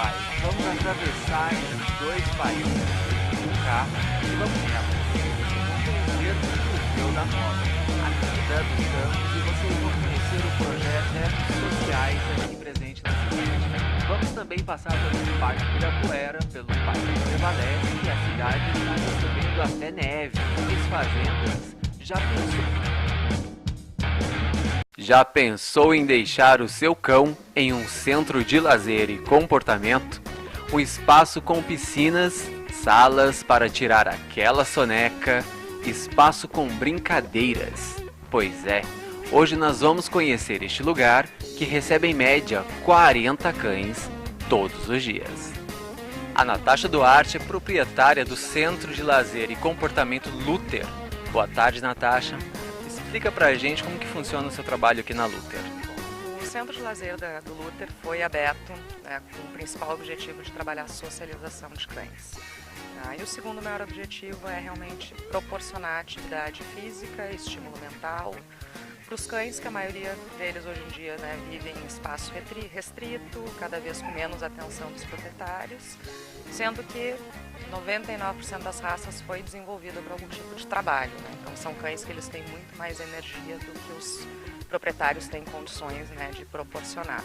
vai. Vamos atravessar entre dois países com carro e vamos nela. Vocês vão conhecer o Museu da Moda, a vida dos campos, e vocês vão conhecer o projeto Eventos Sociais aqui presente na cidade. Vamos também passar pelo Parque Ibirapuera, pelo Parque Prevalece, e a cidade está recebendo até neve. As fazendas Já pensou em deixar o seu cão em um centro de lazer e comportamento? Um espaço com piscinas, salas para tirar aquela soneca, espaço com brincadeiras. Pois é, hoje nós vamos conhecer este lugar que recebe em média 40 cães todos os dias. A Natasha Duarte é proprietária do Centro de Lazer e Comportamento Luther. Boa tarde, Natasha. Explica pra gente como que funciona o seu trabalho aqui na Luther. O Centro de Lazer do Luther foi aberto com o principal objetivo de trabalhar a socialização de cães. E o segundo maior objetivo é realmente proporcionar atividade física, estímulo mental para os cães, que a maioria deles hoje em dia vivem em espaço restrito, cada vez com menos atenção dos proprietários, sendo que 99% das raças foi desenvolvida para algum tipo de trabalho. Então são cães que eles têm muito mais energia do que os proprietários têm condições de proporcionar.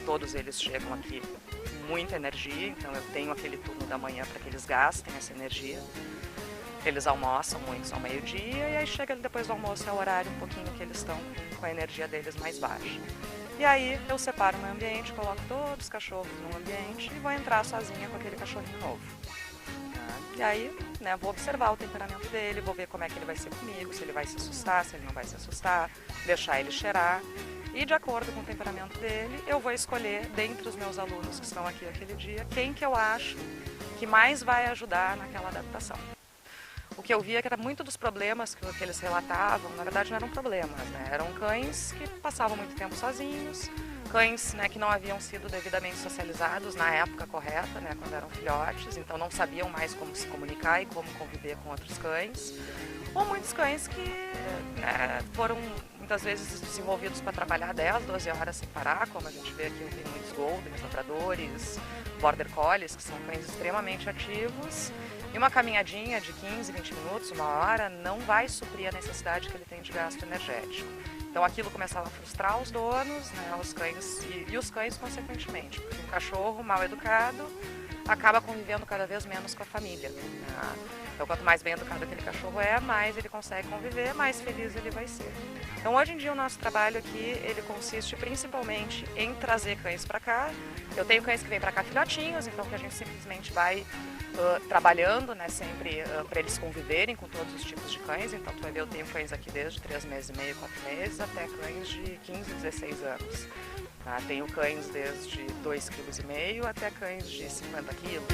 Todos eles chegam aqui com muita energia, então eu tenho aquele turno da manhã para que eles gastem essa energia. Eles almoçam muitos ao meio-dia e aí chega depois do almoço, é o horário um pouquinho que eles estão com a energia deles mais baixa. E aí eu separo o meu ambiente, coloco todos os cachorros no ambiente e vou entrar sozinha com aquele cachorrinho novo. E aí vou observar o temperamento dele, vou ver como é que ele vai ser comigo, se ele vai se assustar, se ele não vai se assustar, deixar ele cheirar. E de acordo com o temperamento dele, eu vou escolher, dentre os meus alunos que estão aqui aquele dia, quem que eu acho que mais vai ajudar naquela adaptação. O que eu via que era muito dos problemas que eles relatavam, na verdade não eram problemas, eram cães que passavam muito tempo sozinhos, cães que não haviam sido devidamente socializados na época correta, quando eram filhotes, então não sabiam mais como se comunicar e como conviver com outros cães, ou muitos cães que foram muitas vezes desenvolvidos para trabalhar 10, 12 horas sem parar, como a gente vê aqui, tem muitos Goldens, Labradores, Border Collies, que são cães extremamente ativos. E uma caminhadinha de 15, 20 minutos, uma hora, não vai suprir a necessidade que ele tem de gasto energético. Então aquilo começava a frustrar os donos, os cães e os cães consequentemente. Porque um cachorro mal educado acaba convivendo cada vez menos com a família. Então quanto mais bem educado aquele cachorro é, mais ele consegue conviver, mais feliz ele vai ser. Então hoje em dia o nosso trabalho aqui, ele consiste principalmente em trazer cães para cá. Eu tenho cães que vêm para cá filhotinhos, então que a gente simplesmente vai trabalhando sempre para eles conviverem com todos os tipos de cães. Então tu vai ver, eu tenho cães aqui desde 3 meses e meio, 4 meses, até cães de 15, 16 anos. Tenho cães desde 2,5 kg até cães de 50 quilos.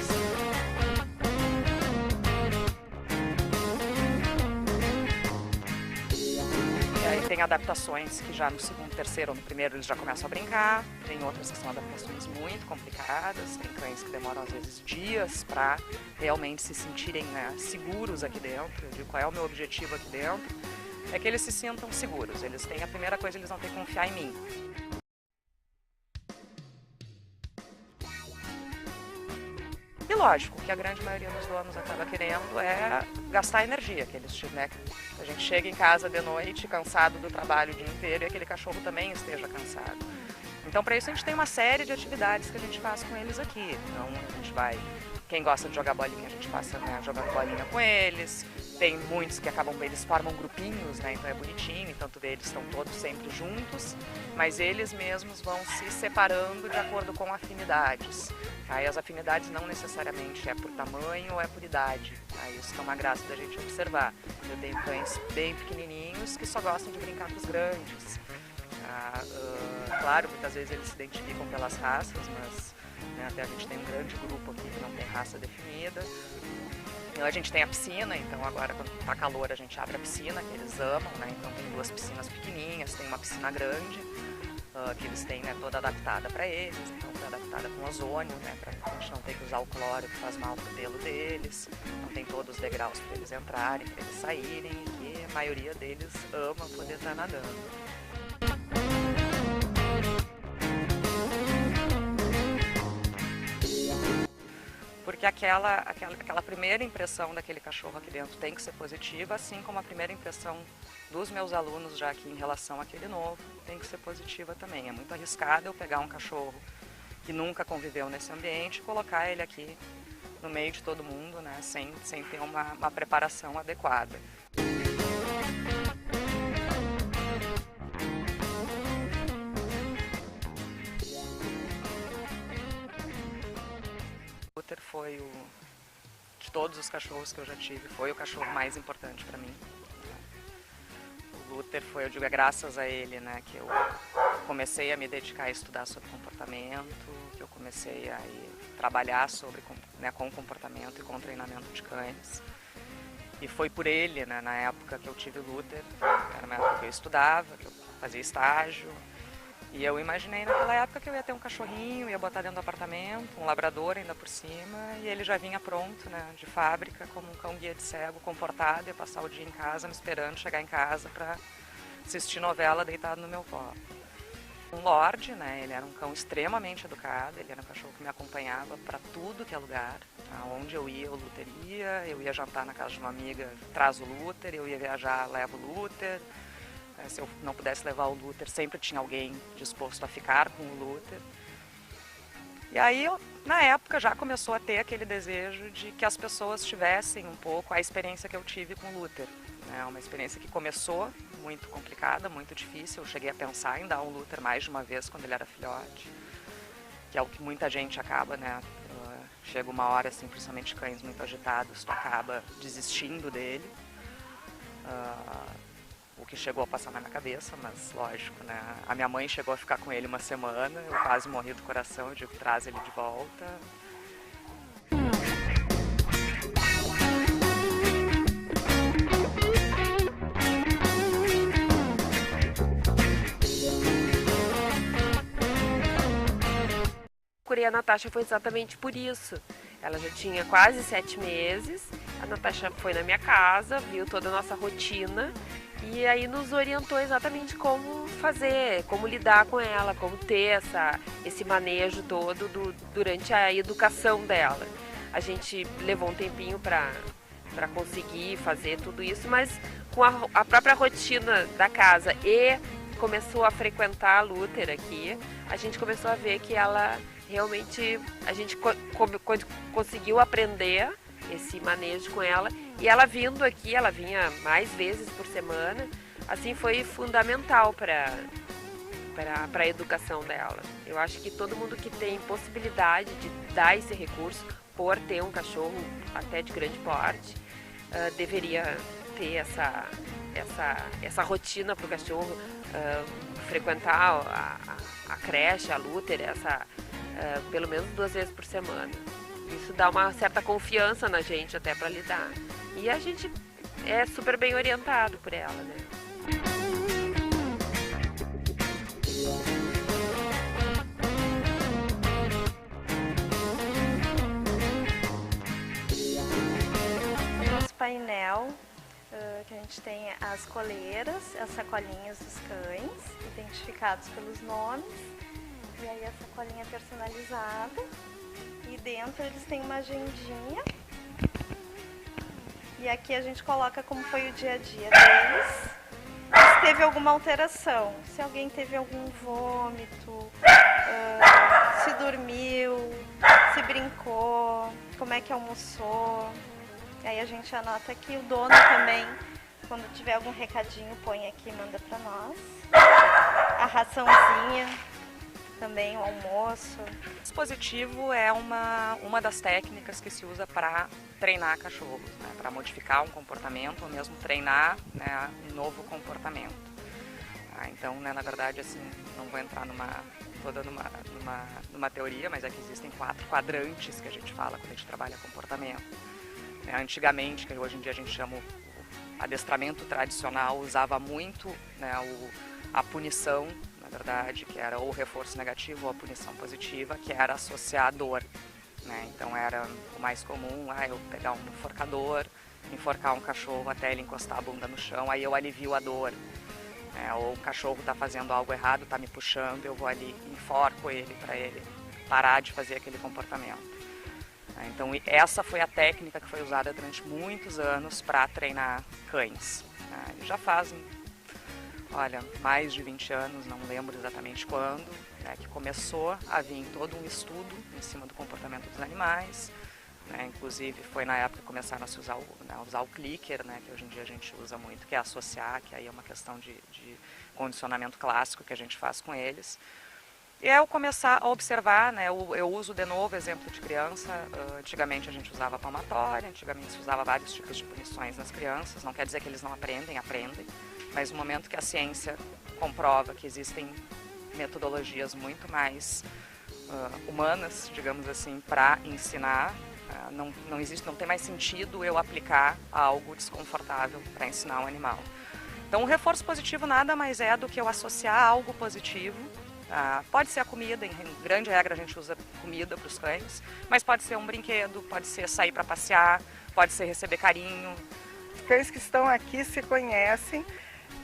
E aí tem adaptações que já no segundo, terceiro ou no primeiro eles já começam a brincar. Tem outras que são adaptações muito complicadas. Tem cães que demoram às vezes dias para realmente se sentirem seguros aqui dentro. Eu digo, qual é o meu objetivo aqui dentro? É que eles se sintam seguros. Eles têm, a primeira coisa, eles vão ter que confiar em mim. E lógico, o que a grande maioria dos donos acaba querendo é gastar energia, que eles, a gente chega em casa de noite cansado do trabalho o dia inteiro e aquele cachorro também esteja cansado. Então para isso a gente tem uma série de atividades que a gente faz com eles aqui. Então a gente vai, quem gosta de jogar bolinha, a gente passa jogando bolinha com eles. Tem muitos que eles formam grupinhos, então é bonitinho, então tu vê, eles estão todos sempre juntos, mas eles mesmos vão se separando de acordo com afinidades. E as afinidades não necessariamente é por tamanho ou é por idade. Isso é uma graça da gente observar. Eu tenho cães bem pequenininhos que só gostam de brincar com os grandes. Claro, muitas vezes eles se identificam pelas raças, mas até a gente tem um grande grupo aqui que não tem raça definida. A gente tem a piscina, então agora quando está calor a gente abre a piscina, que eles amam, então tem 2 piscinas pequenininhas, tem uma piscina grande, que eles têm toda adaptada para eles, então foi adaptada com ozônio, para a gente não ter que usar o cloro que faz mal para o pelo deles, então tem todos os degraus para eles entrarem, para eles saírem, e que a maioria deles ama poder estar nadando. porque aquela primeira impressão daquele cachorro aqui dentro tem que ser positiva, assim como a primeira impressão dos meus alunos já aqui em relação àquele novo tem que ser positiva também. É muito arriscado eu pegar um cachorro que nunca conviveu nesse ambiente e colocar ele aqui no meio de todo mundo, né, sem ter uma preparação adequada. O Luther foi de todos os cachorros que eu já tive, foi o cachorro mais importante para mim. O Luther foi, eu digo, é graças a ele, né, que eu comecei a me dedicar a estudar sobre comportamento, que eu comecei a trabalhar com comportamento e com treinamento de cães. E foi por ele, né, na época que eu tive o Luther, era uma época que eu estudava, que eu fazia estágio, e eu imaginei naquela época que eu ia ter um cachorrinho, ia botar dentro do apartamento, um labrador ainda por cima, e ele já vinha pronto, né, de fábrica, como um cão guia de cego, comportado, ia passar o dia em casa, me esperando chegar em casa para assistir novela deitado no meu colo. Um Lorde, né, ele era um cão extremamente educado, ele era um cachorro que me acompanhava para tudo que é lugar. Aonde eu ia, o Luther ia, eu ia jantar na casa de uma amiga, traz o Luther, eu ia viajar, levo o Luther. Se eu não pudesse levar o Luther, sempre tinha alguém disposto a ficar com o Luther. E aí, na época, já começou a ter aquele desejo de que as pessoas tivessem um pouco a experiência que eu tive com o Luther. É uma experiência que começou muito complicada, muito difícil. Eu cheguei a pensar em dar um Luther mais de uma vez quando ele era filhote, que é o que muita gente acaba, né? Chega uma hora, assim, principalmente cães muito agitados, tu acaba desistindo dele. O que chegou a passar na minha cabeça, mas lógico, né? A minha mãe chegou a ficar com ele uma semana, eu quase morri do coração, eu digo, traz ele de volta. Procurei a Natasha foi exatamente por isso. Ela já tinha quase 7 meses, a Natasha foi na minha casa, viu toda a nossa rotina e aí nos orientou exatamente como fazer, como lidar com ela, como ter esse manejo todo durante a educação dela. A gente levou um tempinho para conseguir fazer tudo isso, mas com a própria rotina da casa e começou a frequentar a Luther aqui, a gente começou a ver que ela realmente, a gente conseguiu aprender esse manejo com ela e ela vindo aqui, ela vinha mais vezes por semana, assim foi fundamental para a educação dela. Eu acho que todo mundo que tem possibilidade de dar esse recurso, por ter um cachorro até de grande porte, deveria ter essa rotina para o cachorro, frequentar a creche, a Luther, pelo menos 2 vezes por semana. Isso dá uma certa confiança na gente até para lidar. E a gente é super bem orientado por ela, né? Nosso painel, que a gente tem as coleiras, as sacolinhas dos cães, identificados pelos nomes. E aí a sacolinha personalizada. E dentro eles têm uma agendinha. E aqui a gente coloca como foi o dia a dia deles. Se teve alguma alteração, se alguém teve algum vômito, se dormiu, se brincou, como é que almoçou. Aí a gente anota aqui, o dono também, quando tiver algum recadinho, põe aqui e manda pra nós. A raçãozinha, também o almoço. O dispositivo é uma das técnicas que se usa para treinar cachorros, né? Para modificar um comportamento ou mesmo treinar, né, um novo comportamento. Então, né, na verdade, assim, não vou entrar numa teoria, mas é que existem 4 quadrantes que a gente fala quando a gente trabalha comportamento. Antigamente, que hoje em dia a gente chama o adestramento tradicional, usava muito, né, a punição, na verdade, que era ou o reforço negativo ou a punição positiva, que era associar a dor. Né? Então era o mais comum, eu pegar um enforcador, enforcar um cachorro até ele encostar a bunda no chão, aí eu alivio a dor. Ou o cachorro está fazendo algo errado, está me puxando, eu vou ali, enforco ele para ele parar de fazer aquele comportamento. Então essa foi a técnica que foi usada durante muitos anos para treinar cães. Já fazem, olha, mais de 20 anos, não lembro exatamente quando, que começou a vir todo um estudo em cima do comportamento dos animais. Inclusive foi na época que começaram a se usar o clicker, que hoje em dia a gente usa muito, que é associar, que aí é uma questão de condicionamento clássico que a gente faz com eles. E é eu começar a observar, eu uso de novo exemplo de criança. Antigamente a gente usava palmatória, antigamente se usava vários tipos de punições nas crianças. Não quer dizer que eles não aprendem, mas no momento que a ciência comprova que existem metodologias muito mais humanas, digamos assim, para ensinar, não tem mais sentido eu aplicar algo desconfortável para ensinar um animal. Então o reforço positivo nada mais é do que eu associar algo positivo. Pode ser a comida, em grande regra a gente usa comida para os cães, mas pode ser um brinquedo, pode ser sair para passear, pode ser receber carinho. Os cães que estão aqui se conhecem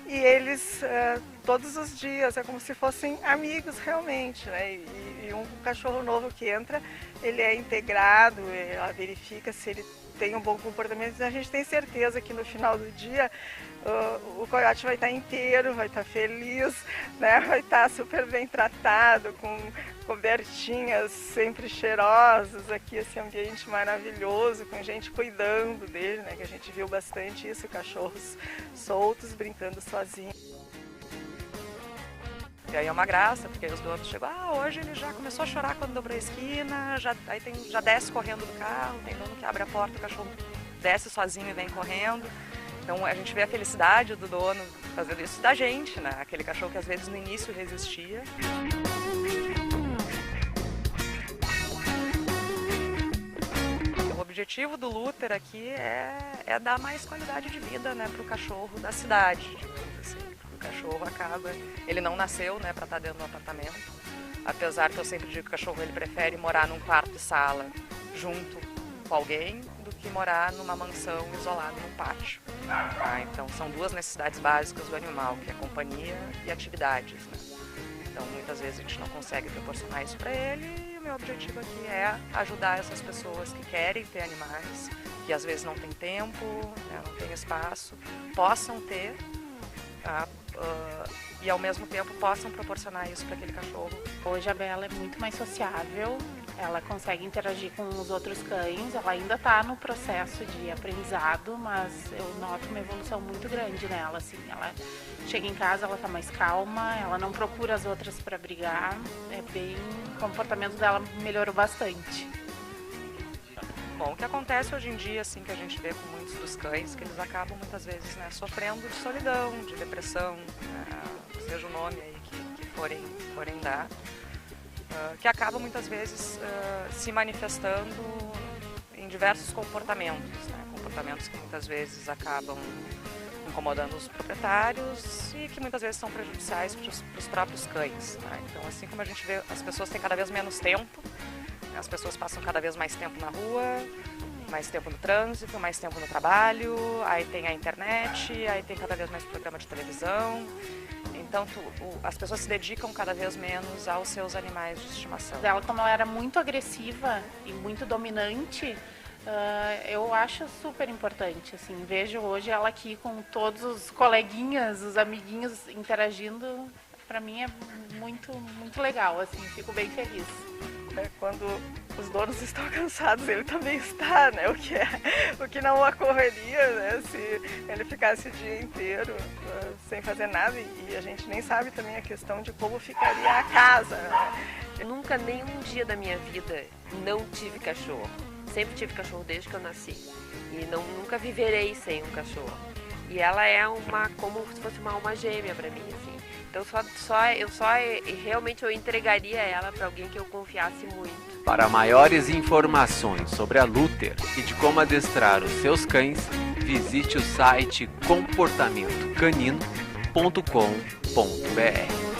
e eles todos os dias é como se fossem amigos realmente, E um cachorro novo que entra, ele é integrado, ela verifica se ele tem um bom comportamento. A gente tem certeza que no final do dia o coiote vai estar inteiro, vai estar feliz, vai estar super bem tratado, com cobertinhas sempre cheirosas, aqui esse ambiente maravilhoso, com gente cuidando dele, que a gente viu bastante isso, cachorros soltos, brincando sozinhos. E aí é uma graça, porque os donos chegam, hoje ele já começou a chorar quando dobrou a esquina, já desce correndo do carro, tem dono que abre a porta, o cachorro desce sozinho e vem correndo. Então a gente vê a felicidade do dono fazendo isso da gente, aquele cachorro que às vezes no início resistia. O objetivo do Luther aqui é dar mais qualidade de vida para o cachorro da cidade, digamos assim. O cachorro ele não nasceu para estar dentro do apartamento, apesar que eu sempre digo que o cachorro ele prefere morar num quarto e sala junto com alguém do que morar numa mansão isolado num pátio. Então são duas necessidades básicas do animal, que é companhia e atividades. Então muitas vezes a gente não consegue proporcionar isso para ele, e o meu objetivo aqui é ajudar essas pessoas que querem ter animais, que às vezes não tem tempo, não tem espaço, possam ter, e ao mesmo tempo possam proporcionar isso para aquele cachorro. Hoje a Bela é muito mais sociável, ela consegue interagir com os outros cães, ela ainda está no processo de aprendizado, mas eu noto uma evolução muito grande nela, assim. Ela chega em casa, ela está mais calma, ela não procura as outras para brigar, o comportamento dela melhorou bastante. Bom, o que acontece hoje em dia, assim, que a gente vê com muitos dos cães, que eles acabam muitas vezes sofrendo de solidão, de depressão, seja o nome aí que forem dar, que acabam muitas vezes se manifestando em diversos comportamentos, comportamentos que muitas vezes acabam incomodando os proprietários e que muitas vezes são prejudiciais para os próprios cães. Então, assim como a gente vê, as pessoas têm cada vez menos tempo, as pessoas passam cada vez mais tempo na rua, mais tempo no trânsito, mais tempo no trabalho, aí tem a internet, aí tem cada vez mais programa de televisão. Então as pessoas se dedicam cada vez menos aos seus animais de estimação. Ela, como ela era muito agressiva e muito dominante, eu acho super importante. Assim, vejo hoje ela aqui com todos os coleguinhas, os amiguinhos interagindo. Para mim é muito, muito legal, assim, fico bem feliz. Quando os donos estão cansados, ele também está, o que não ocorreria, se ele ficasse o dia inteiro sem fazer nada, e a gente nem sabe também a questão de como ficaria a casa. Nunca, nenhum dia da minha vida, não tive cachorro. Sempre tive cachorro desde que eu nasci. E nunca viverei sem um cachorro. E ela é como se fosse uma alma gêmea para mim, assim. Então realmente eu entregaria ela para alguém que eu confiasse muito. Para maiores informações sobre a Luther e de como adestrar os seus cães, visite o site comportamentocanino.com.br.